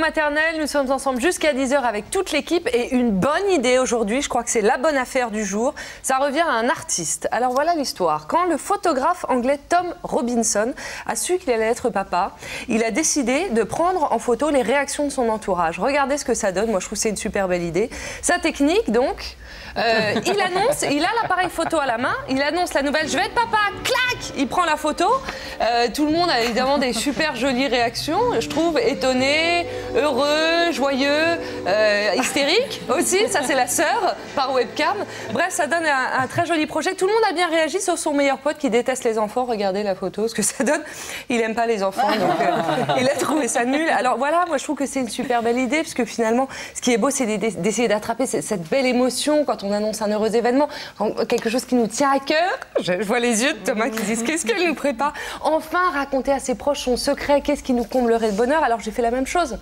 maternelle, nous sommes ensemble jusqu'à 10h avec toute l'équipe et une bonne idée aujourd'hui, je crois que c'est la bonne affaire du jour, ça revient à un artiste. Alors voilà l'histoire, quand le photographe anglais Tom Robinson a su qu'il allait être papa, il a décidé de prendre en photo les réactions de son entourage. Regardez ce que ça donne, moi je trouve que c'est une super belle idée. Sa technique donc, il a l'appareil photo à la main, il annonce la nouvelle, je vais être papa, clac, il prend la photo, tout le monde a évidemment des super jolies réactions, je trouve, étonné, heureux, joyeux, hystérique aussi, ça c'est la sœur par webcam. Bref, ça donne un très joli projet. Tout le monde a bien réagi sauf son meilleur pote qui déteste les enfants. Regardez la photo, ce que ça donne. Il aime pas les enfants, donc il a trouvé ça nul. Alors voilà, moi je trouve que c'est une super belle idée parce que finalement, ce qui est beau, c'est d'essayer d'attraper cette belle émotion quand on annonce un heureux événement, quelque chose qui nous tient à cœur. Je vois les yeux de Thomas qui disent qu'est-ce qu'elle nous prépare. Enfin, raconter à ses proches son secret, qu'est-ce qui nous comblerait de bonheur. Alors j'ai fait la même chose.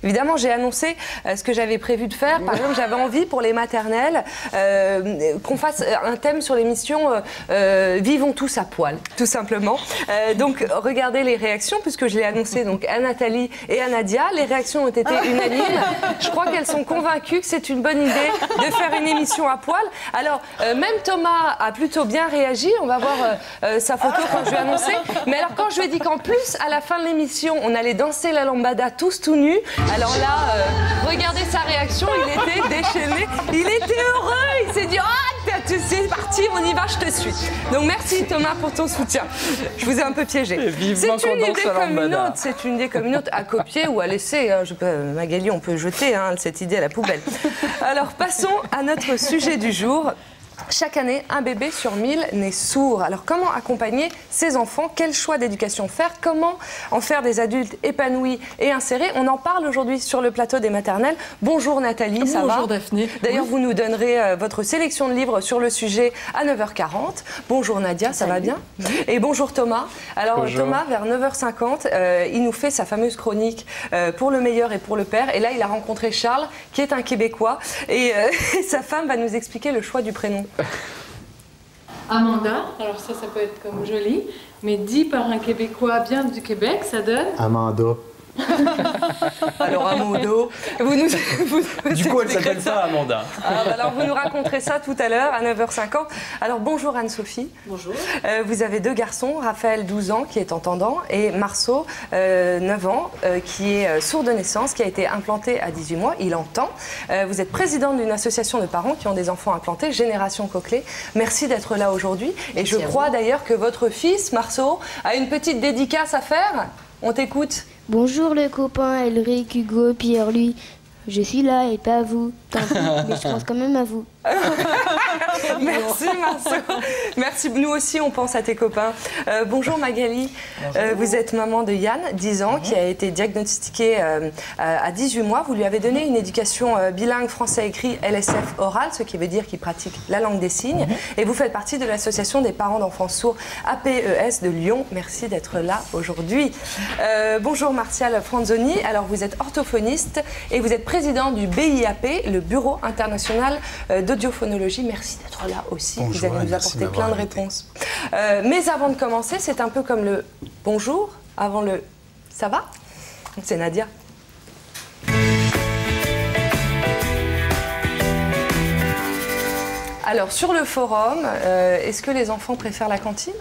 Évidemment, j'ai annoncé ce que j'avais prévu de faire. Par exemple, j'avais envie pour les maternelles qu'on fasse un thème sur l'émission Vivons tous à poil, tout simplement. Donc regardez les réactions puisque je l'ai annoncé donc à Nathalie et à Nadia. Les réactions ont été unanimes. Je crois qu'elles sont convaincues que c'est une bonne idée de faire une émission à poil. Alors même Thomas a plutôt bien réagi. On va voir sa photo quand je lui ai annoncé. Mais alors quand je lui ai dit qu'en plus à la fin de l'émission on allait danser la lambada tous tout nus. Alors là, regardez sa réaction. Il était déchaîné. Il était heureux. Il s'est dit oh, c'est parti, on y va, je te suis. Donc merci Thomas pour ton soutien. Je vous ai un peu piégé. C'est une idée comme une autre. C'est une idée comme une autre à copier ou à laisser. Hein. Magali, on peut jeter cette idée à la poubelle. Alors passons à notre sujet du jour. Chaque année, un bébé sur 1000 naît sourd. Alors comment accompagner ces enfants? Quel choix d'éducation faire? Comment en faire des adultes épanouis et insérés? On en parle aujourd'hui sur le plateau des maternelles. Bonjour Nathalie, ça va? Bonjour Daphné. D'ailleurs, vous nous donnerez votre sélection de livres sur le sujet à 9h40. Bonjour Nadia, ça va bien? Et bonjour Thomas. Alors bonjour. Thomas, vers 9h50, il nous fait sa fameuse chronique pour le meilleur et pour le père. Et là, il a rencontré Charles, qui est un Québécois. Et sa femme va nous expliquer le choix du prénom. Amanda, alors ça peut être comme joli, mais dit par un Québécois bien du Québec, ça donne... Amanda. Alors Amando, du coup elle s'appelle ça Amanda. Alors vous nous raconterez ça tout à l'heure à 9h50. Alors bonjour Anne-Sophie. Bonjour. Vous avez deux garçons, Raphaël 12 ans qui est entendant et Marceau 9 ans qui est sourd de naissance, qui a été implanté à 18 mois, il entend. Vous êtes présidente d'une association de parents qui ont des enfants implantés, Génération Coquelet. Merci d'être là aujourd'hui et je crois d'ailleurs que votre fils Marceau a une petite dédicace à faire. On t'écoute. Bonjour les copains, Elric, Hugo, Pierre-Louis. Je suis là et pas vous. Tant pis, mais je pense quand même à vous. Merci Marceau. Merci, nous aussi on pense à tes copains. Bonjour Magali, vous êtes maman de Yann, 10 ans, qui a été diagnostiqué à 18 mois. Vous lui avez donné une éducation bilingue français écrit LSF oral, ce qui veut dire qu'il pratique la langue des signes. Et vous faites partie de l'association des parents d'enfants sourds APES de Lyon. Merci d'être là aujourd'hui. Bonjour Martial Franzoni, alors vous êtes orthophoniste et vous êtes président du BIAP, le Bureau international d'audiophonologie. Merci d'être là aussi. Bonjour, vous allez nous apporter plein de réponses. Mais avant de commencer, c'est un peu comme le bonjour, avant le ça va? C'est Nadia. Alors, sur le forum, est-ce que les enfants préfèrent la cantine?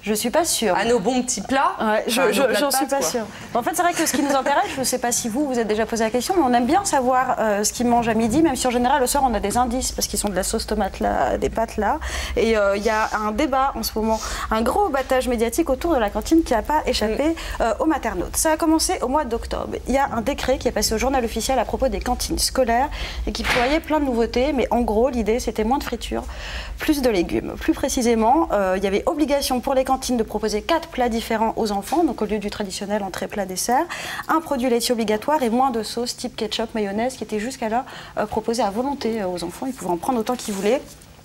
Je suis pas sûre. À nos bons petits plats? Ouais, j'en suis pas sûre. En fait, c'est vrai que ce qui nous intéresse, je ne sais pas si vous êtes déjà posé la question, mais on aime bien savoir ce qu'ils mangent à midi, même si en général, le soir, on a des indices, parce qu'ils sont de la sauce tomate là, des pâtes là. Et il y a un débat en ce moment, un gros battage médiatique autour de la cantine qui n'a pas échappé aux maternautes. Ça a commencé au mois d'octobre. Il y a un décret qui est passé au journal officiel à propos des cantines scolaires et qui prévoyait plein de nouveautés, mais en gros, l'idée, c'était moins de friture, plus de légumes. Plus précisément, il y avait obligation pour les cantine de proposer 4 plats différents aux enfants, donc au lieu du traditionnel entrée, plat, dessert, un produit laitier obligatoire et moins de sauce type ketchup, mayonnaise qui était jusqu'alors proposé à volonté aux enfants. Ils pouvaient en prendre autant qu'ils voulaient.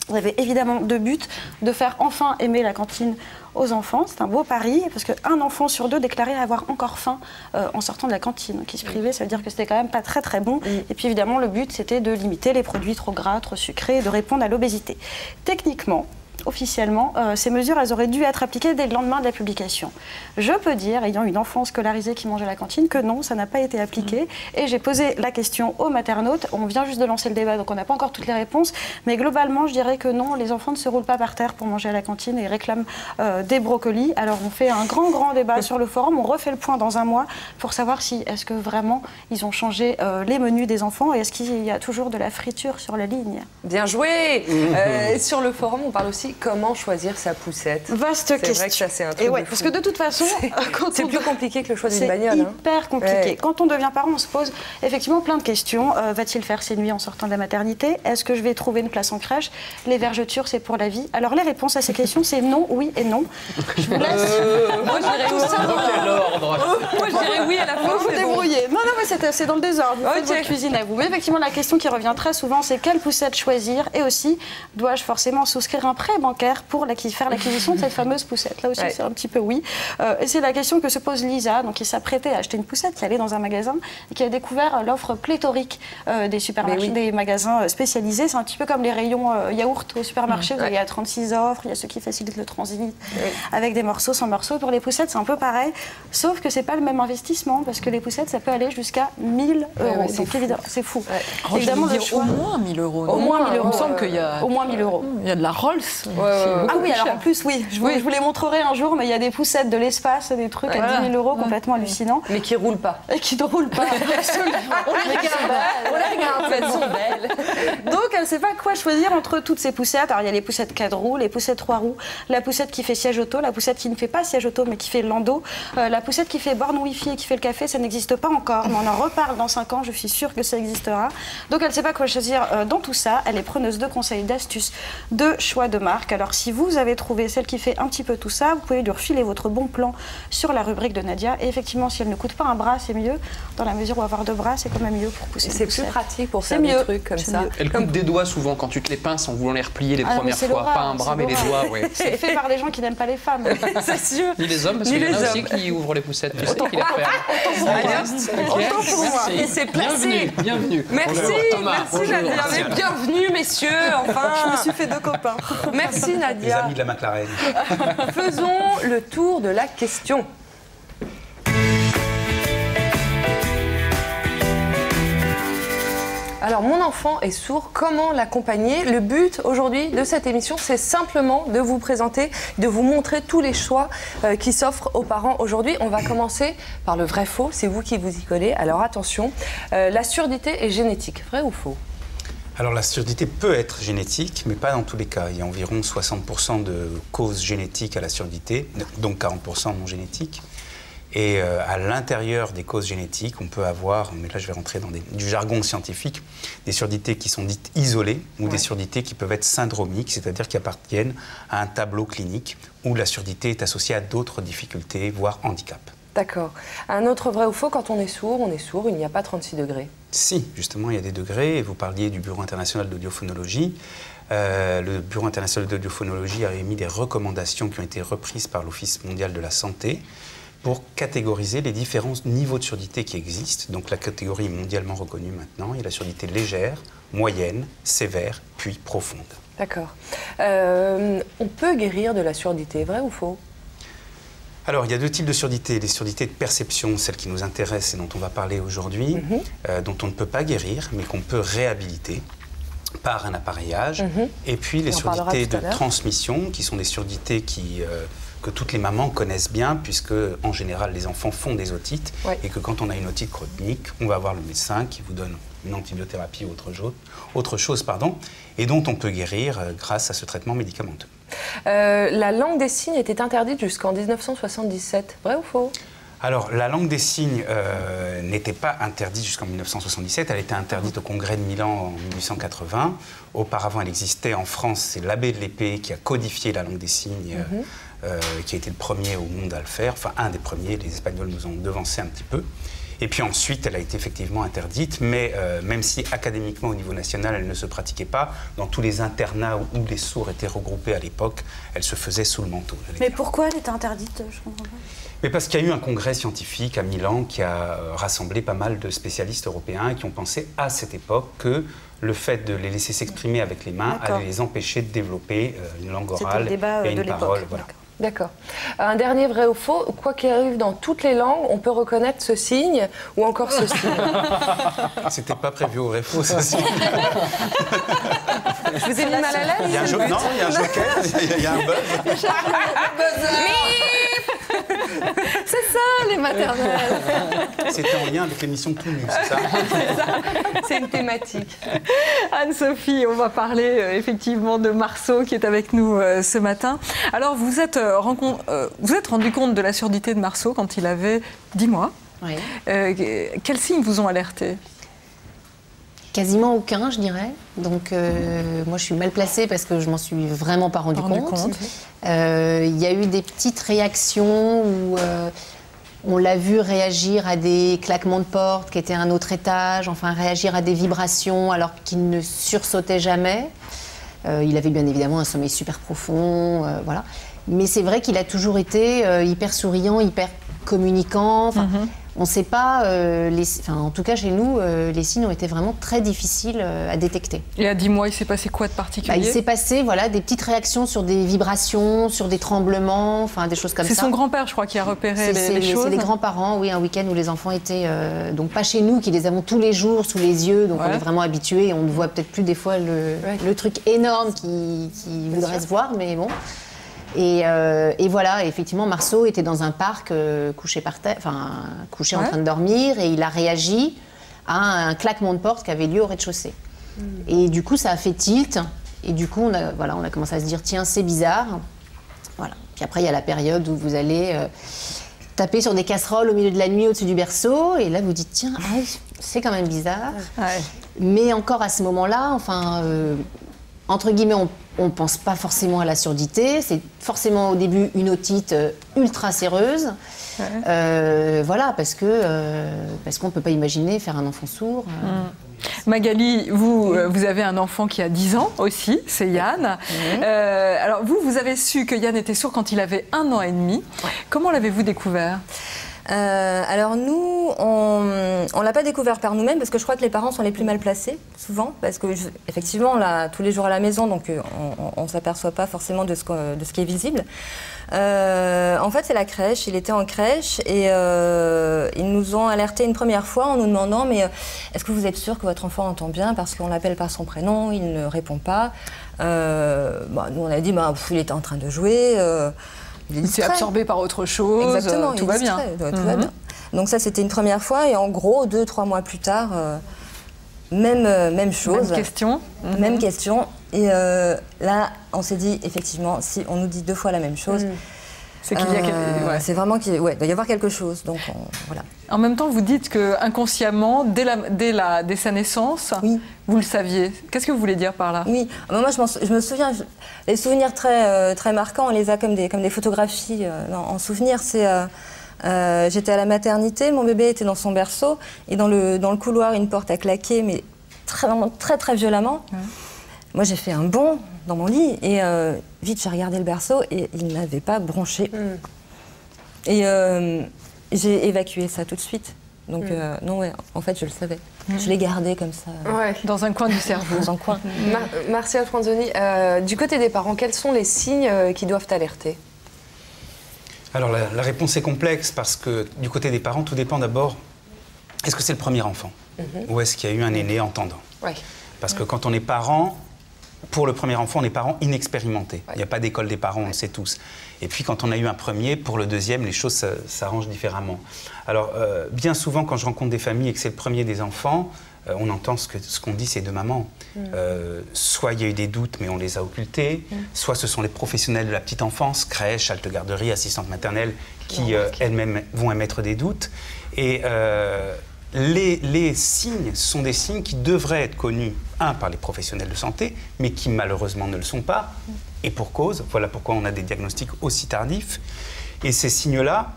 Vous avez évidemment deux buts, de faire enfin aimer la cantine aux enfants. C'est un beau pari, parce qu'un enfant sur deux déclarait avoir encore faim en sortant de la cantine. Qui se privait, ça veut dire que c'était quand même pas très très bon. Et puis évidemment, le but, c'était de limiter les produits trop gras, trop sucrés, et de répondre à l'obésité. Techniquement, officiellement, ces mesures, elles auraient dû être appliquées dès le lendemain de la publication. Je peux dire, ayant une enfant scolarisée qui mange à la cantine, que non, ça n'a pas été appliqué. Et j'ai posé la question aux maternautes. On vient juste de lancer le débat, donc on n'a pas encore toutes les réponses. Mais globalement, je dirais que non, les enfants ne se roulent pas par terre pour manger à la cantine et réclament des brocolis. Alors on fait un grand débat sur le forum. On refait le point dans un mois pour savoir si est-ce que vraiment ils ont changé les menus des enfants et est-ce qu'il y a toujours de la friture sur la ligne. Bien joué. Sur le forum, on parle aussi comment choisir sa poussette. Vaste question. C'est vrai que ça, c'est un truc de fou. Parce que de toute façon, c'est plus compliqué que le choix d'une bagnole. C'est hyper compliqué. Ouais. Quand on devient parent, on se pose effectivement plein de questions. Va-t-il faire ses nuits en sortant de la maternité? Est-ce que je vais trouver une place en crèche? Les vergetures, c'est pour la vie? Alors les réponses à ces questions, c'est non, oui et non. Je vous laisse. Moi, je dirais Moi, je dirais oui à la fin. Vous débrouillez. Non, mais c'est dans le désordre. Vous faites votre cuisine à vous. Mais effectivement, la question qui revient très souvent, c'est quelle poussette choisir? Et aussi, dois-je forcément souscrire un prêt bancaire pour faire l'acquisition de cette fameuse poussette? Là aussi, c'est un petit peu oui. Et c'est la question que se pose Lisa, donc qui s'apprêtait à acheter une poussette, qui allait dans un magasin et qui a découvert l'offre pléthorique des supermarchés, des magasins spécialisés. C'est un petit peu comme les rayons yaourt au supermarché. Il y a 36 offres, il y a ceux qui facilitent le transit avec des morceaux, sans morceaux. Pour les poussettes, c'est un peu pareil, sauf que c'est pas le même investissement parce que les poussettes, ça peut aller jusqu'à 1000 euros. Donc évidemment, c'est fou. Évidemment, au moins 1000 euros. Au moins 1000 euros. Il me semble qu'il y a au moins 1000 euros. Il y a de la Rolls. Ah oui, alors en plus, oui, je vous les montrerai un jour, mais il y a des poussettes de l'espace, des trucs à 10 000 euros complètement hallucinants. Mais qui roulent pas. Et qui ne roulent pas. On les regarde, elles sont belles. Donc, elle ne sait pas quoi choisir entre toutes ces poussettes. Alors, il y a les poussettes 4 roues, les poussettes 3 roues, la poussette qui fait siège auto, la poussette qui ne fait pas siège auto, mais qui fait landau, la poussette qui fait borne Wi-Fi et qui fait le café, ça n'existe pas encore, mais on en reparle dans 5 ans, je suis sûre que ça existera. Donc, elle ne sait pas quoi choisir dans tout ça. Elle est preneuse de conseils, d'astuces, de choix de marque. Alors, si vous avez trouvé celle qui fait un petit peu tout ça, vous pouvez lui refiler votre bon plan sur la rubrique de Nadia. Et effectivement, si elle ne coûte pas un bras, c'est mieux. Dans la mesure où avoir 2 bras, c'est quand même mieux pour pousser. C'est plus pratique pour faire des trucs comme ça. Elle coupe des doigts souvent quand tu te les pinces en voulant les replier les premières fois. Pas un bras, mais les doigts. Ouais. C'est fait par des gens qui n'aiment pas les femmes. C'est sûr. Ni les hommes, parce qu'il y en a aussi qui ouvrent les poussettes. Tu sais qui les referment. Autant pour moi. Il s'est placé. Bienvenue. Merci. Merci Nadia. Bienvenue messieurs. Enfin. Je me suis fait 2 copains. Merci Nadia. Les amis de la McLaren. Faisons le tour de la question. Alors, mon enfant est sourd, comment l'accompagner? Le but aujourd'hui de cette émission, c'est simplement de vous présenter, de vous montrer tous les choix qui s'offrent aux parents aujourd'hui. On va commencer par le vrai-faux, c'est vous qui vous y collez. Alors attention, la surdité est génétique, vrai ou faux? Alors la surdité peut être génétique, mais pas dans tous les cas. Il y a environ 60% de causes génétiques à la surdité, donc 40% non génétiques. Et à l'intérieur des causes génétiques, on peut avoir, mais là je vais rentrer dans du jargon scientifique, des surdités qui sont dites isolées ou des surdités qui peuvent être syndromiques, c'est-à-dire qui appartiennent à un tableau clinique où la surdité est associée à d'autres difficultés, voire handicap. D'accord. Un autre vrai ou faux, quand on est sourd, il n'y a pas 36 degrés. Si, justement, il y a des degrés. Et vous parliez du Bureau international d'audiophonologie. Le Bureau international d'audiophonologie a émis des recommandations qui ont été reprises par l'Office mondial de la santé pour catégoriser les différents niveaux de surdité qui existent. Donc la catégorie mondialement reconnue maintenant, il y a la surdité légère, moyenne, sévère, puis profonde. D'accord. On peut guérir de la surdité, vrai ou faux? Alors, il y a 2 types de surdités. Les surdités de perception, celles qui nous intéressent et dont on va parler aujourd'hui, dont on ne peut pas guérir, mais qu'on peut réhabiliter par un appareillage. Et puis les surdités de transmission, qui sont des surdités que toutes les mamans connaissent bien, puisque en général les enfants font des otites, et que quand on a une otite chronique, on va voir le médecin qui vous donne une antibiothérapie ou autre chose, et dont on peut guérir grâce à ce traitement médicamenteux. La langue des signes était interdite jusqu'en 1977, vrai ou faux? Alors, la langue des signes n'était pas interdite jusqu'en 1977, elle était interdite au Congrès de Milan en 1880. Auparavant, elle existait en France, c'est l'abbé de l'Épée qui a codifié la langue des signes, qui a été le premier au monde à le faire, enfin un des premiers, les Espagnols nous ont devancé un petit peu. Et puis ensuite, elle a été effectivement interdite, mais même si académiquement au niveau national, elle ne se pratiquait pas, dans tous les internats où les sourds étaient regroupés à l'époque, elle se faisait sous le manteau. Mais pourquoi elle était interdite? Je comprends pas. Mais parce qu'il y a eu un congrès scientifique à Milan qui a rassemblé pas mal de spécialistes européens qui ont pensé à cette époque que le fait de les laisser s'exprimer avec les mains allait les empêcher de développer une langue orale et une parole. Voilà. D'accord. Un dernier vrai ou faux, quoi qu'il arrive dans toutes les langues, on peut reconnaître ce signe ou encore ce signe. C'était pas prévu au vrai faux, ça. Je vous ai mis mal à l'aise. Il y a un joker, il y a un buzz. C'est ça, les maternelles. C'était en lien avec l'émission Tout Nu, c'est ça? C'est une thématique. Anne-Sophie, on va parler effectivement de Marceau qui est avec nous ce matin. Alors, vous êtes rendu compte de la surdité de Marceau quand il avait 10 mois. Oui. Quels signes vous ont alerté? Quasiment aucun, je dirais. Donc, moi, je suis mal placée parce que je m'en suis vraiment pas rendu compte. Il y a eu des petites réactions où on l'a vu réagir à des claquements de porte qui étaient à un autre étage, enfin réagir à des vibrations alors qu'il ne sursautait jamais. Il avait bien évidemment un sommeil super profond, voilà. Mais c'est vrai qu'il a toujours été hyper souriant, hyper communicant. On ne sait pas, en tout cas chez nous, les signes ont été vraiment très difficiles à détecter. Et à 10 mois, il s'est passé quoi de particulier? Il s'est passé des petites réactions sur des vibrations, sur des tremblements, enfin des choses comme ça. C'est son grand-père, je crois, qui a repéré les choses. C'est les grands-parents, oui, un week-end où les enfants étaient, donc pas chez nous, qui les avons tous les jours sous les yeux, donc on est vraiment habitués, on ne voit peut-être plus des fois le truc énorme qui voudrait se voir, mais bon. Et voilà, effectivement, Marceau était dans un parc couché par terre, couché en train de dormir, et il a réagi à un claquement de porte qui avait lieu au rez-de-chaussée. Et du coup, ça a fait tilt, et du coup, on a commencé à se dire, tiens, c'est bizarre. Voilà. Puis après, il y a la période où vous allez taper sur des casseroles au milieu de la nuit au-dessus du berceau, et là, vous dites, tiens, c'est quand même bizarre. Mais encore à ce moment-là, entre guillemets, on ne pense pas forcément à la surdité. C'est forcément au début une otite ultra séreuse. Voilà, parce qu'on ne peut pas imaginer faire un enfant sourd. Magali, vous avez un enfant qui a 10 ans aussi, c'est Yann. Alors vous avez su que Yann était sourd quand il avait 1 an et demi. Comment l'avez-vous découvert ? Alors nous, on l'a pas découvert par nous-mêmes parce que je crois que les parents sont les plus mal placés, souvent, parce que effectivement, on l'a tous les jours à la maison, donc on s'aperçoit pas forcément de ce qui est visible. En fait, c'est la crèche, il était en crèche et ils nous ont alertés une première fois en nous demandant mais est-ce que vous êtes sûr que votre enfant entend bien parce qu'on l'appelle par son prénom, il ne répond pas. Nous on a dit il était en train de jouer. Il s'est absorbé par autre chose. Exactement, tout va bien. Tout va bien. Donc ça, c'était une première fois. Et en gros, 2-3 mois plus tard, même chose. Même question. Même question. Et là, on s'est dit, effectivement, si on nous dit 2 fois la même chose, c'est qu'il y a c'est vraiment qu'il doit y avoir quelque chose. Donc voilà. En même temps, vous dites que inconsciemment, dès sa naissance, vous le saviez. Qu'est-ce que vous voulez dire par là ? Oui, moi je me souviens. Les souvenirs très marquants, on les a comme des photographies en souvenir. C'est j'étais à la maternité, mon bébé était dans son berceau et dans le couloir, une porte a claqué, mais très violemment. Moi, j'ai fait un bond dans mon lit et vite, j'ai regardé le berceau et il n'avait pas bronché. Et j'ai évacué ça tout de suite. Donc, non, en fait, je le savais. Je l'ai gardé comme ça. Dans un coin du cerveau. Dans un coin. Martial Franzoni, du côté des parents, quels sont les signes qui doivent alerter ? Alors, la réponse est complexe parce que du côté des parents, tout dépend d'abord, est-ce que c'est le premier enfant ou est-ce qu'il y a eu un aîné entendant ? Parce que quand on est parent, pour le premier enfant, on est parents inexpérimentés. Il n'y a pas d'école des parents, on le sait tous. Et puis quand on a eu un premier, pour le deuxième, les choses s'arrangent différemment. Alors, bien souvent, quand je rencontre des familles et que c'est le premier des enfants, on entend ce qu'on dit, c'est de maman. Soit il y a eu des doutes, mais on les a occultés, soit ce sont les professionnels de la petite enfance, crèche, halte garderie, assistante maternelle, qui elles-mêmes vont émettre des doutes. Et les signes sont des signes qui devraient être connus, par les professionnels de santé, mais qui malheureusement ne le sont pas, et pour cause. Voilà pourquoi on a des diagnostics aussi tardifs. Et ces signes-là,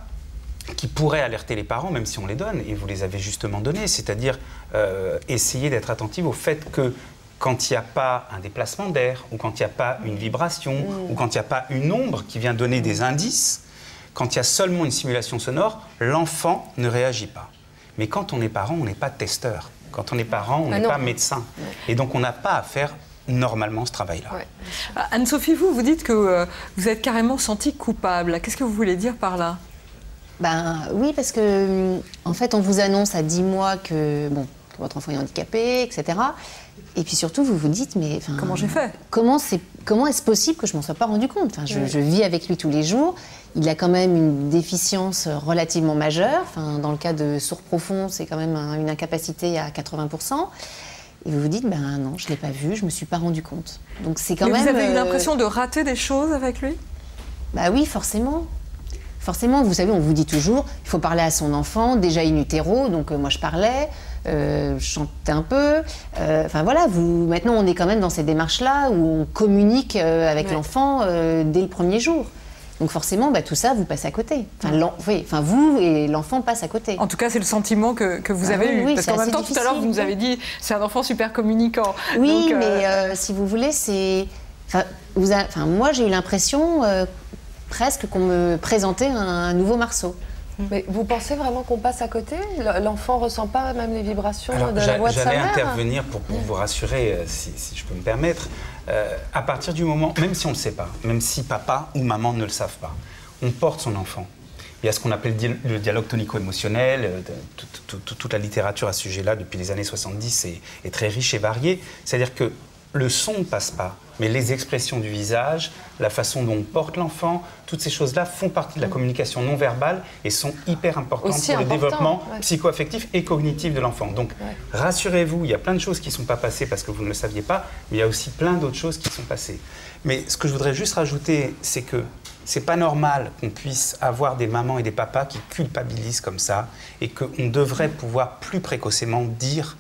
qui pourraient alerter les parents, même si on les donne, et vous les avez justement donnés, c'est-à-dire essayer d'être attentif au fait que quand il n'y a pas un déplacement d'air, ou quand il n'y a pas une vibration, ou quand il n'y a pas une ombre qui vient donner des indices, quand il y a seulement une simulation sonore, l'enfant ne réagit pas. Mais quand on est parent, on n'est pas testeur. Quand on est parent, on n'est pas médecin. Et donc, on n'a pas à faire normalement ce travail-là. Ouais. Anne-Sophie, vous dites que vous êtes carrément sentie coupable. Qu'est-ce que vous voulez dire par là? Ben oui, parce que en fait, on vous annonce à 10 mois que votre enfant est handicapé, etc. Et puis surtout, vous vous dites, mais comment j'ai fait? Comment est-ce possible que je m'en sois pas rendu compte? Je vis avec lui tous les jours. Il a quand même une déficience relativement majeure. Dans le cas de sourd profond, c'est quand même une incapacité à 80%. Et vous vous dites, ben non, je ne l'ai pas vu, je ne me suis pas rendu compte. Donc c'est quand même. Vous avez eu l'impression de rater des choses avec lui? Bah oui, forcément. Forcément, vous savez, on vous dit toujours, il faut parler à son enfant, déjà in utero, donc moi je parlais, je chantais un peu. Voilà, maintenant on est quand même dans ces démarches-là où on communique avec l'enfant dès le premier jour. Donc forcément, tout ça, vous passez à côté. Vous et l'enfant passent à côté. En tout cas, c'est le sentiment que vous avez eu. Oui, parce qu'en même temps, tout à l'heure, vous nous avez dit, c'est un enfant super communicant. Oui, donc, mais si vous voulez, c'est... moi, j'ai eu l'impression presque qu'on me présentait un nouveau Marceau. Mais vous pensez vraiment qu'on passe à côté? L'enfant ne ressent pas même les vibrations de la voix de sa mère? J'allais intervenir pour vous rassurer, si je peux me permettre. À partir du moment, même si on ne le sait pas, même si papa ou maman ne le savent pas, on porte son enfant. Il y a ce qu'on appelle le dialogue tonico-émotionnel. Toute la littérature à ce sujet-là, depuis les années 70, est très riche et variée. C'est-à-dire que le son ne passe pas, mais les expressions du visage, la façon dont on porte l'enfant, toutes ces choses-là font partie de la communication non verbale et sont hyper importantes pour le développement psycho-affectif et cognitif de l'enfant. Donc, rassurez-vous, il y a plein de choses qui ne sont pas passées parce que vous ne le saviez pas, mais il y a aussi plein d'autres choses qui sont passées. Mais ce que je voudrais juste rajouter, c'est que c'est pas normal qu'on puisse avoir des mamans et des papas qui culpabilisent comme ça et qu'on devrait pouvoir plus précocement dire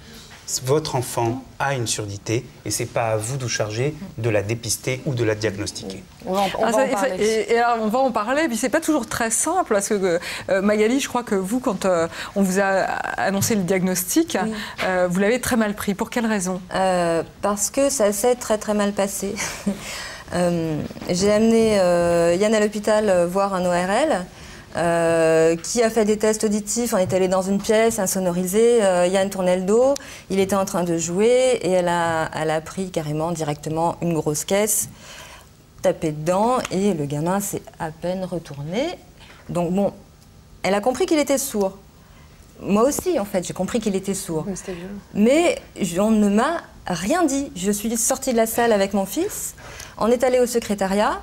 votre enfant a une surdité et c'est pas à vous de vous charger de la dépister ou de la diagnostiquer. On va en parler. Et alors on va en parler, puis c'est pas toujours très simple parce que Magali, je crois que vous, quand on vous a annoncé le diagnostic, vous l'avez très mal pris. Pour quelle raison? Parce que ça s'est très très mal passé. J'ai amené Yann à l'hôpital voir un ORL. Qui a fait des tests auditifs. On est allé dans une pièce insonorisée, Yann tournait le dos, il était en train de jouer et elle a pris carrément directement une grosse caisse, tapé dedans et le gamin s'est à peine retourné. Donc bon, elle a compris qu'il était sourd. Moi aussi en fait, j'ai compris qu'il était sourd. Mais on ne m'a rien dit. Je suis sortie de la salle avec mon fils. On est allé au secrétariat,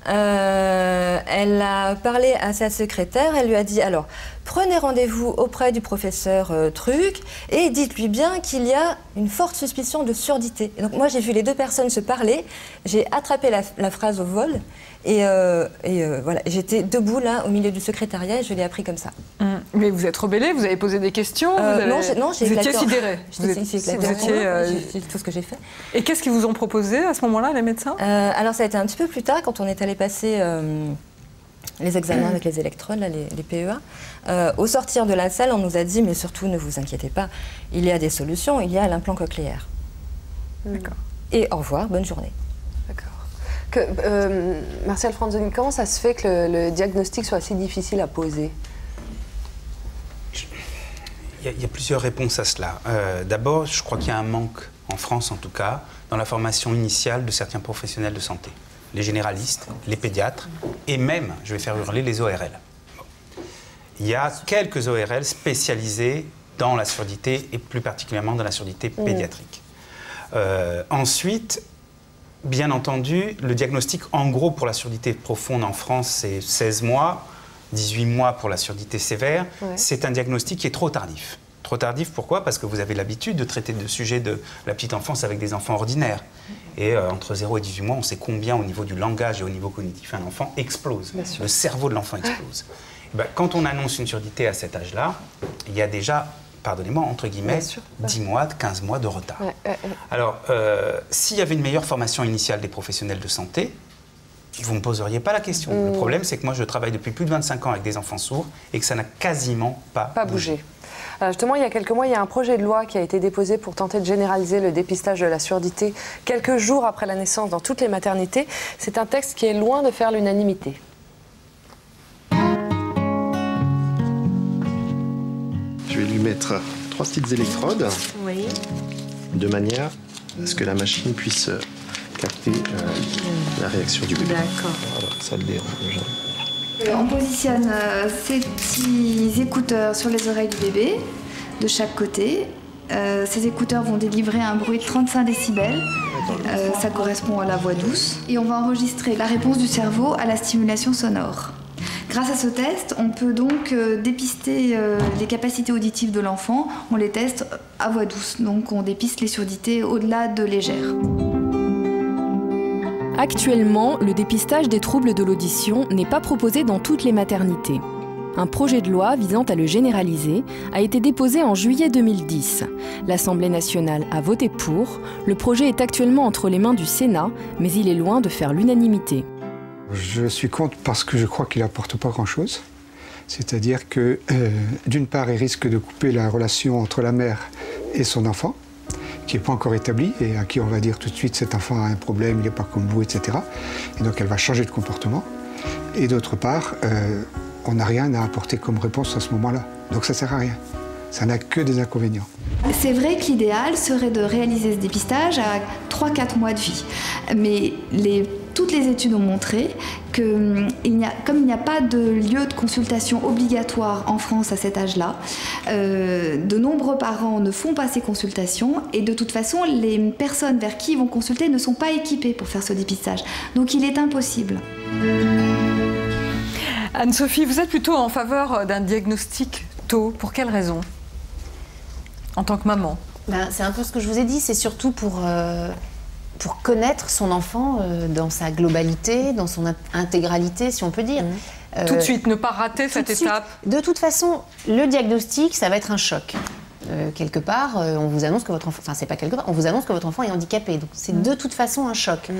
elle a parlé à sa secrétaire, elle lui a dit alors prenez rendez-vous auprès du professeur Truc et dites-lui bien qu'il y a une forte suspicion de surdité. Et donc moi j'ai vu les deux personnes se parler, j'ai attrapé la phrase au vol et voilà, j'étais debout là au milieu du secrétariat et je l'ai appris comme ça. Mais vous êtes rebellée, vous avez posé des questions, non, j'ai étiez sidérée. J'ai tout ce que j'ai fait. Et qu'est-ce qu'ils vous ont proposé à ce moment-là, les médecins? Alors ça a été un petit peu plus tard, quand on est allé passer les examens avec les électrodes, là, les PEA. Au sortir de la salle, on nous a dit, mais surtout ne vous inquiétez pas, il y a des solutions, il y a l'implant cochléaire. D'accord. Et au revoir, bonne journée. D'accord. Martial Franzoni, comment ça se fait que le diagnostic soit si difficile à poser? Il y a plusieurs réponses à cela. D'abord, je crois qu'il y a un manque, en France en tout cas, dans la formation initiale de certains professionnels de santé. Les généralistes, les pédiatres et même, je vais faire hurler, les ORL. Bon. Il y a quelques ORL spécialisés dans la surdité et plus particulièrement dans la surdité pédiatrique. Ensuite, bien entendu, le diagnostic en gros pour la surdité profonde en France, c'est 16 mois, 18 mois pour la surdité sévère. C'est un diagnostic qui est trop tardif. Trop tardif, pourquoi? Parce que vous avez l'habitude de traiter de sujets de la petite enfance avec des enfants ordinaires. Et entre 0 et 18 mois, on sait combien au niveau du langage et au niveau cognitif un enfant explose. Le cerveau de l'enfant explose. Et ben, quand on annonce une surdité à cet âge-là, il y a déjà, pardonnez-moi, entre guillemets, 10 mois, 15 mois de retard. Alors, s'il y avait une meilleure formation initiale des professionnels de santé, vous ne me poseriez pas la question. Le problème, c'est que moi, je travaille depuis plus de 25 ans avec des enfants sourds et que ça n'a quasiment pas bougé. Justement, il y a quelques mois, il y a un projet de loi qui a été déposé pour tenter de généraliser le dépistage de la surdité quelques jours après la naissance dans toutes les maternités. C'est un texte qui est loin de faire l'unanimité. Je vais lui mettre 3 petites électrodes. Oui. De manière à ce que la machine puisse capter la réaction du bébé. D'accord. Voilà, ça le dérange. On positionne ces petits écouteurs sur les oreilles du bébé, de chaque côté. Ces écouteurs vont délivrer un bruit de 35 décibels. Ça correspond à la voix douce. Et on va enregistrer la réponse du cerveau à la stimulation sonore. Grâce à ce test, on peut donc dépister les capacités auditives de l'enfant. On les teste à voix douce, donc on dépiste les surdité au-delà de légères. Actuellement, le dépistage des troubles de l'audition n'est pas proposé dans toutes les maternités. Un projet de loi visant à le généraliser a été déposé en juillet 2010. L'Assemblée nationale a voté pour. Le projet est actuellement entre les mains du Sénat, mais il est loin de faire l'unanimité. Je suis contre parce que je crois qu'il n'apporte pas grand-chose. C'est-à-dire que, d'une part, il risque de couper la relation entre la mère et son enfant, qui n'est pas encore établie et à qui on va dire tout de suite cet enfant a un problème, il n'est pas comme vous, etc. Et donc elle va changer de comportement. Et d'autre part, on n'a rien à apporter comme réponse à ce moment-là. Donc ça ne sert à rien. Ça n'a que des inconvénients. C'est vrai que l'idéal serait de réaliser ce dépistage à 3-4 mois de vie. Mais toutes les études ont montré que, comme il n'y a pas de lieu de consultation obligatoire en France à cet âge-là, de nombreux parents ne font pas ces consultations et de toute façon, les personnes vers qui ils vont consulter ne sont pas équipées pour faire ce dépistage. Donc il est impossible. Anne-Sophie, vous êtes plutôt en faveur d'un diagnostic tôt. Pour quelle raison ? En tant que maman. C'est un peu ce que je vous ai dit, c'est surtout pour connaître son enfant dans sa globalité, dans son intégralité, si on peut dire. Tout de suite, ne pas rater cette étape. De toute façon, le diagnostic, ça va être un choc. Quelque part, on vous annonce que votre enfant... Enfin, c'est pas quelque part, on vous annonce que votre enfant est handicapé. Donc, c'est de toute façon un choc.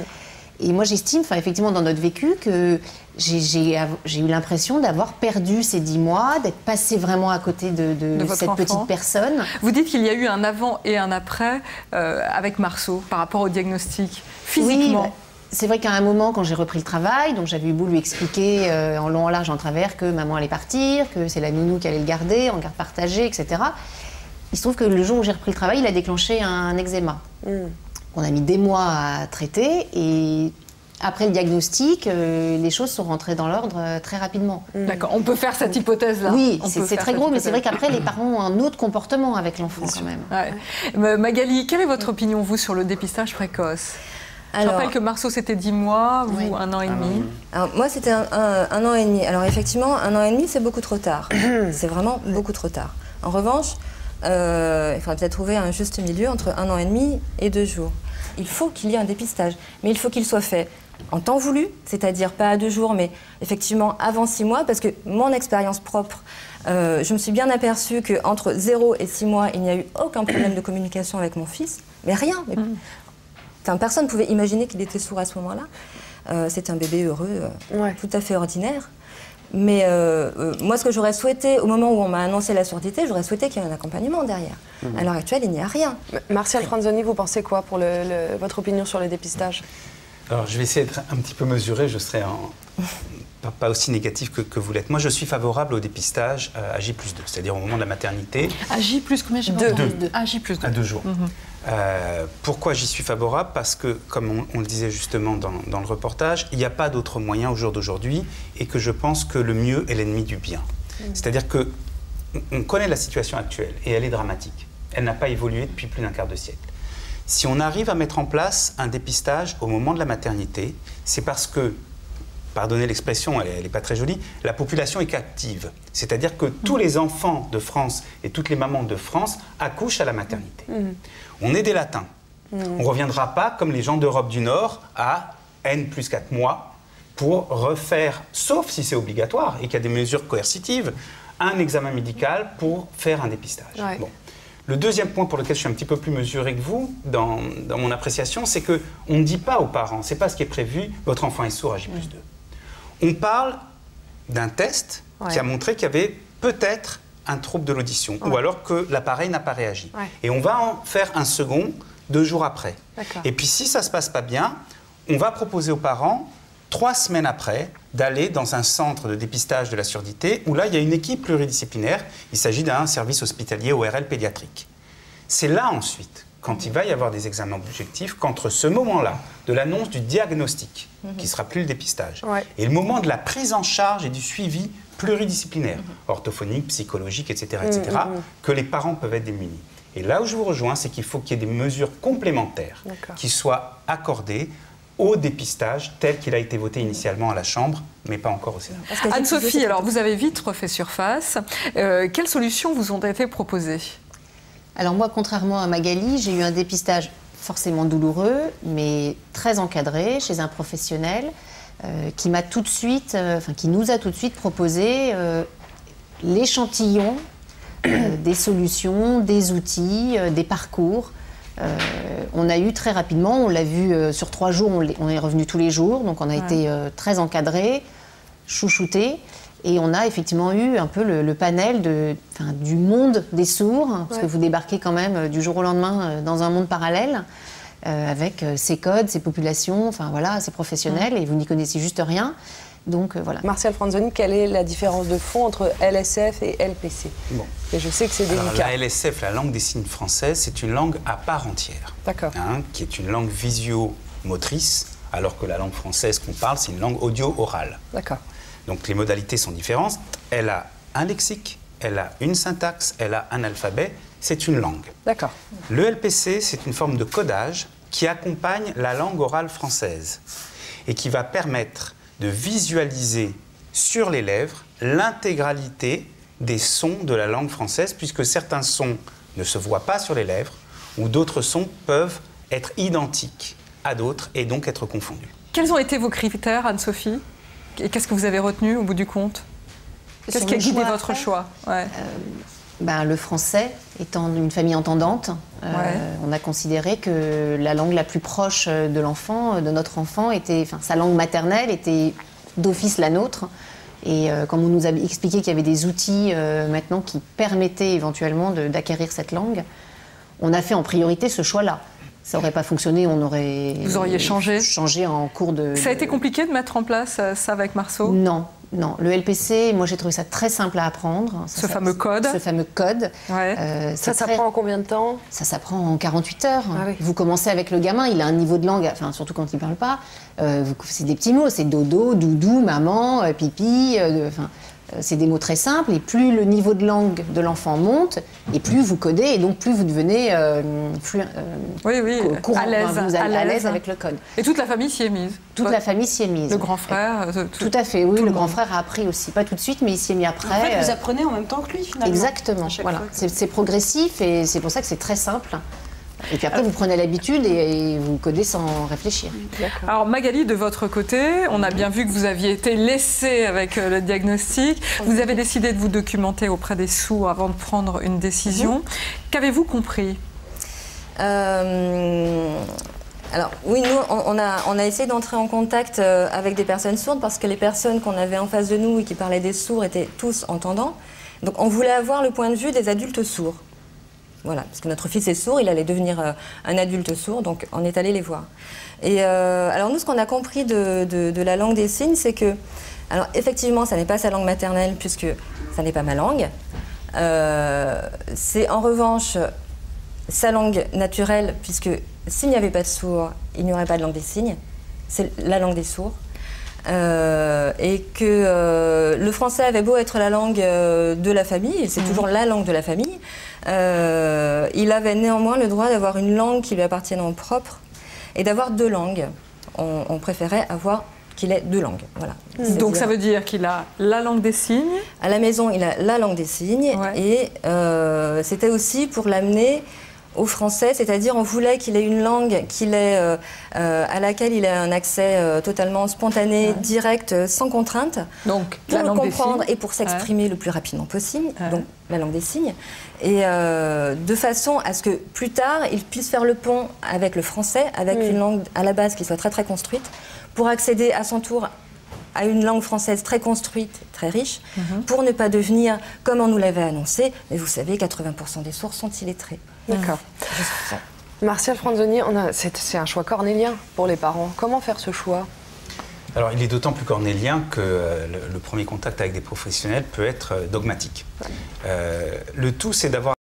Et moi, j'estime, effectivement, dans notre vécu, que j'ai eu l'impression d'avoir perdu ces 10 mois, d'être passée vraiment à côté de cette petite personne. Vous dites qu'il y a eu un avant et un après avec Marceau par rapport au diagnostic, physiquement. Oui, c'est vrai qu'à un moment, quand j'ai repris le travail, donc j'avais eu beau lui expliquer en long, en large, en travers que maman allait partir, que c'est la nounou qui allait le garder, en garde partagée, etc. Il se trouve que le jour où j'ai repris le travail, il a déclenché un eczéma. On a mis des mois à traiter et après le diagnostic, les choses sont rentrées dans l'ordre très rapidement. D'accord, on peut faire cette hypothèse-là. Oui, c'est très gros, mais c'est vrai qu'après, les parents ont un autre comportement avec l'enfant quand même. Ouais. Magali, quelle est votre opinion, vous, sur le dépistage précoce ? Je rappelle que Marceau, c'était 10 mois, vous, 1 an et demi. Alors, moi, c'était un an et demi. Alors, effectivement, 1 an et demi, c'est beaucoup trop tard. C'est vraiment beaucoup trop tard. En revanche, il faudrait peut-être trouver un juste milieu entre 1 an et demi et 2 jours. Il faut qu'il y ait un dépistage, mais il faut qu'il soit fait en temps voulu, c'est-à-dire pas à 2 jours, mais effectivement avant 6 mois, parce que mon expérience propre, je me suis bien aperçue qu'entre 0 et 6 mois, il n'y a eu aucun problème de communication avec mon fils, mais rien. Personne ne pouvait imaginer qu'il était sourd à ce moment-là. C'est un bébé heureux, tout à fait ordinaire. Mais moi, ce que j'aurais souhaité, au moment où on m'a annoncé la surdité, j'aurais souhaité qu'il y ait un accompagnement derrière. À l'heure actuelle, il n'y a rien. Martial Franzoni, vous pensez quoi pour votre opinion sur le dépistage ? Alors, je vais essayer d'être un petit peu mesuré, je serai pas aussi négatif que vous l'êtes. Moi, je suis favorable au dépistage à J+2, c'est-à-dire au moment de la maternité. À J+ combien ? 2. À J+2. À 2 jours. Pourquoi j'y suis favorable ? Parce que, comme on le disait justement dans le reportage, il n'y a pas d'autre moyen au jour d'aujourd'hui et que je pense que le mieux est l'ennemi du bien. C'est-à-dire qu'on connaît la situation actuelle et elle est dramatique. Elle n'a pas évolué depuis plus d'un quart de siècle. Si on arrive à mettre en place un dépistage au moment de la maternité, c'est parce que, pardonnez l'expression, elle n'est pas très jolie, la population est captive. C'est-à-dire que tous les enfants de France et toutes les mamans de France accouchent à la maternité. On est des latins. On ne reviendra pas, comme les gens d'Europe du Nord, à N+4 mois pour refaire, sauf si c'est obligatoire et qu'il y a des mesures coercitives, un examen médical pour faire un dépistage. Bon. Le deuxième point pour lequel je suis un petit peu plus mesuré que vous, dans mon appréciation, c'est qu'on ne dit pas aux parents, c'est pas ce qui est prévu, votre enfant est sourd à J+2. On parle d'un test qui a montré qu'il y avait peut-être un trouble de l'audition, ou alors que l'appareil n'a pas réagi. Et on va en faire un second 2 jours après. Et puis si ça ne se passe pas bien, on va proposer aux parents 3 semaines après, d'aller dans un centre de dépistage de la surdité où là, il y a une équipe pluridisciplinaire. Il s'agit d'un service hospitalier ORL pédiatrique. C'est là ensuite, quand il va y avoir des examens objectifs, qu'entre ce moment-là, de l'annonce du diagnostic, qui ne sera plus le dépistage, et le moment de la prise en charge et du suivi pluridisciplinaire, orthophonique, psychologique, etc., que les parents peuvent être démunis. Et là où je vous rejoins, c'est qu'il faut qu'il y ait des mesures complémentaires qui soient accordées au dépistage tel qu'il a été voté initialement à la Chambre, mais pas encore au Sénat. Anne-Sophie, alors vous avez vite refait surface. Quelles solutions vous ont été proposées? Alors moi, contrairement à Magali, j'ai eu un dépistage forcément douloureux, mais très encadré chez un professionnel qui m'a tout de suite, qui nous a tout de suite proposé l'échantillon des solutions, des outils, des parcours. On a eu très rapidement, on l'a vu sur 3 jours, on est revenu tous les jours, donc on a été très encadré, chouchouté, et on a effectivement eu un peu le panel du monde des sourds, parce que vous débarquez quand même du jour au lendemain dans un monde parallèle, avec ses codes, ses populations, enfin voilà, ses professionnels, et vous n'y connaissez juste rien. Donc voilà. Martial Franzoni, quelle est la différence de fond entre LSF et LPC? Et je sais que c'est délicat. La LSF, la langue des signes française, c'est une langue à part entière. D'accord. Qui est une langue visio-motrice, alors que la langue française qu'on parle, c'est une langue audio-orale. D'accord. Donc les modalités sont différentes. Elle a un lexique, elle a une syntaxe, elle a un alphabet. C'est une langue. D'accord. Le LPC, c'est une forme de codage qui accompagne la langue orale française et qui va permettre de visualiser sur les lèvres l'intégralité des sons de la langue française, puisque certains sons ne se voient pas sur les lèvres, ou d'autres sons peuvent être identiques à d'autres et donc être confondus. Quels ont été vos critères, Anne-Sophie? Et qu'est-ce que vous avez retenu au bout du compte? Qu'est-ce qui a guidé votre choix? Le français, étant une famille entendante, on a considéré que la langue la plus proche de l'enfant, de notre enfant, sa langue maternelle était d'office la nôtre. Et comme on nous a expliqué qu'il y avait des outils maintenant qui permettaient éventuellement d'acquérir cette langue, on a fait en priorité ce choix-là. Ça n'aurait pas fonctionné, on aurait... Vous auriez changé en cours de... Ça a été compliqué de mettre en place ça avec Marceau? Non. Non, le LPC, moi j'ai trouvé ça très simple à apprendre. Ce fameux code. Ce fameux code. Ça s'apprend en combien de temps? Ça s'apprend en 48 heures. Ah oui. Vous commencez avec le gamin, il a un niveau de langue, surtout quand il ne parle pas. C'est des petits mots, c'est dodo, doudou, maman, pipi. C'est des mots très simples, et plus le niveau de langue de l'enfant monte, et plus vous codez, et donc plus vous devenez courant, à l'aise avec le code. Et toute la famille s'y est mise? Toute la famille s'y est mise. Le grand frère? Tout à fait, oui, le grand frère a appris aussi. Pas tout de suite, mais il s'y est mis après. En fait, vous apprenez en même temps que lui, finalement. Exactement, voilà. C'est progressif, et c'est pour ça que c'est très simple. Et puis après, vous prenez l'habitude et vous codez sans réfléchir. Alors Magali, de votre côté, on a bien vu que vous aviez été laissée avec le diagnostic. Vous avez décidé de vous documenter auprès des sourds avant de prendre une décision. Qu'avez-vous compris? Alors oui, nous, on a essayé d'entrer en contact avec des personnes sourdes parce que les personnes qu'on avait en face de nous et qui parlaient des sourds étaient tous entendants. Donc on voulait avoir le point de vue des adultes sourds. Voilà, parce que notre fils est sourd, il allait devenir un adulte sourd, donc on est allé les voir. Et alors nous, ce qu'on a compris de la langue des signes, c'est que, alors effectivement, ça n'est pas sa langue maternelle, puisque ça n'est pas ma langue. C'est en revanche sa langue naturelle, puisque s'il n'y avait pas de sourds, il n'y aurait pas de langue des signes. C'est la langue des sourds. Et que le français avait beau être la langue de la famille, et c'est toujours la langue de la famille, il avait néanmoins le droit d'avoir une langue qui lui appartienne en propre et d'avoir 2 langues. On préférait avoir qu'il ait 2 langues. Voilà. Donc ça veut dire qu'il a la langue des signes? À la maison, il a la langue des signes, et c'était aussi pour l'amener au français, c'est-à-dire on voulait qu'il ait une langue à laquelle il ait un accès totalement spontané, direct, sans contrainte, donc, pour le comprendre et pour s'exprimer le plus rapidement possible, donc la langue des signes, et de façon à ce que plus tard, il puisse faire le pont avec le français, avec une langue à la base qui soit très très construite, pour accéder à son tour à une langue française très construite, très riche, pour ne pas devenir, comme on nous l'avait annoncé, mais vous savez, 80% des sourds sont illettrés. D'accord. Martial Franzoni, c'est un choix cornélien pour les parents. Comment faire ce choix? Alors, il est d'autant plus cornélien que le premier contact avec des professionnels peut être dogmatique. Le tout, c'est d'avoir